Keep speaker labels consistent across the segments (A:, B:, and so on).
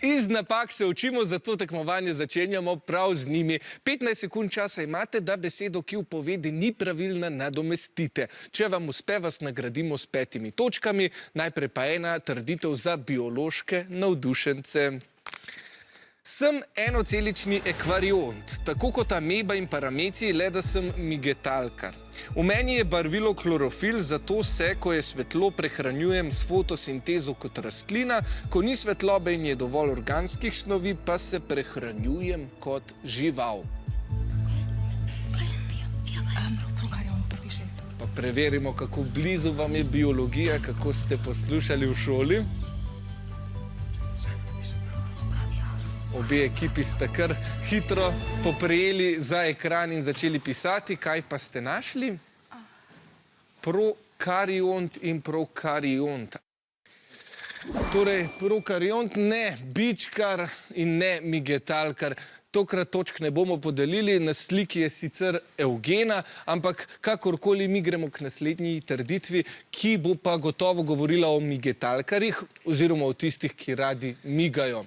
A: Iz napak se učimo, zato tekmovanje začenjamo prav z njimi. 15 sekund časa imate, da besedo, ki v povedi ni pravilna, nadomestite. Če vam uspe, vas nagradimo s 5 točkami. Najprej pa ena trditev za biološke navdušence. Sem enocelični ekvariont, tako kot ameba in parameci, le da sem migetalkar. V meni je barvilo klorofil, zato se, ko je svetlo, prehranjujem s fotosintezo kot rastlina, ko ni svetlobe in je dovolj organskih snovi, pa se prehranjujem kot žival. Pa preverimo, kako blizu vam je biologija, kako ste poslušali v šoli. Obe ekipi sta kar hitro poprijeli za ekran in začeli pisati. Kaj pa ste našli? Prokariont in prokariont. Torej, prokariont ne bičkar in ne migetalkar. Tokrat točk ne bomo podelili, na sliki je sicer Evgena, ampak kakorkoli mi gremo k naslednji trditvi, ki bo pa gotovo govorila o migetalkarjih oziroma o tistih, ki radi migajo.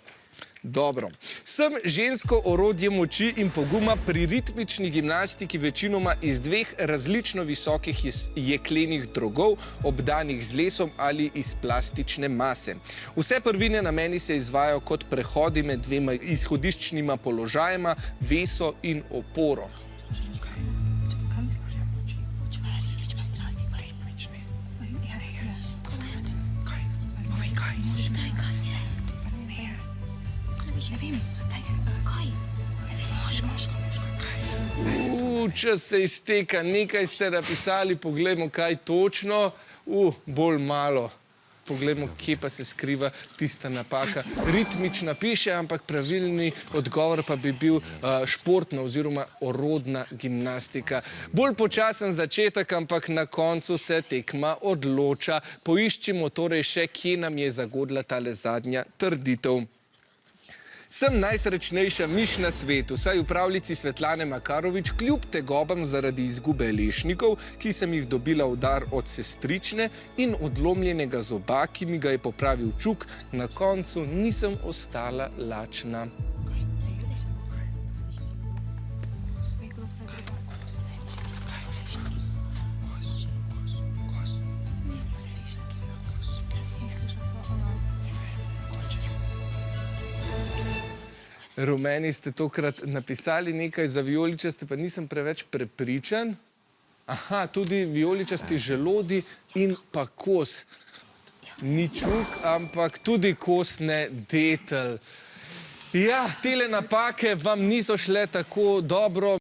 A: Dobro. Sem žensko orodje moči in poguma pri ritmični gimnastiki večinoma iz 2 različno visokih jeklenih drogov, obdanih z lesom ali iz plastične mase. Vse prvine na meni se izvajajo kot prehodi med 2 izhodiščnima položajema, veso in oporo. Čas se izteka, nekaj ste napisali, poglejmo, kaj točno. Bolj malo. Poglejmo, kje pa se skriva tista napaka. Ritmična piše, ampak pravilni odgovor pa bi bil športna oziroma orodna gimnastika. Bolj počasen začetek, ampak na koncu se tekma odloča. Poiščimo torej še, kje nam je zagodla tale zadnja trditev. Sem najsrečnejša miš na svetu, saj v pravljici Svetlane Makarovič kljub tegobam zaradi izgube lešnikov, ki sem jih dobila v dar od sestrične, in odlomljenega zoba, ki mi ga je popravil čuk, na koncu nisem ostala lačna. Rumeni ste tokrat napisali nekaj, za vijoličaste pa nisem preveč prepričan. Aha, tudi vijoličasti želodi in pa kos. Ni čuk, ampak tudi kos ne detelj. Ja, tele napake vam niso šle tako dobro.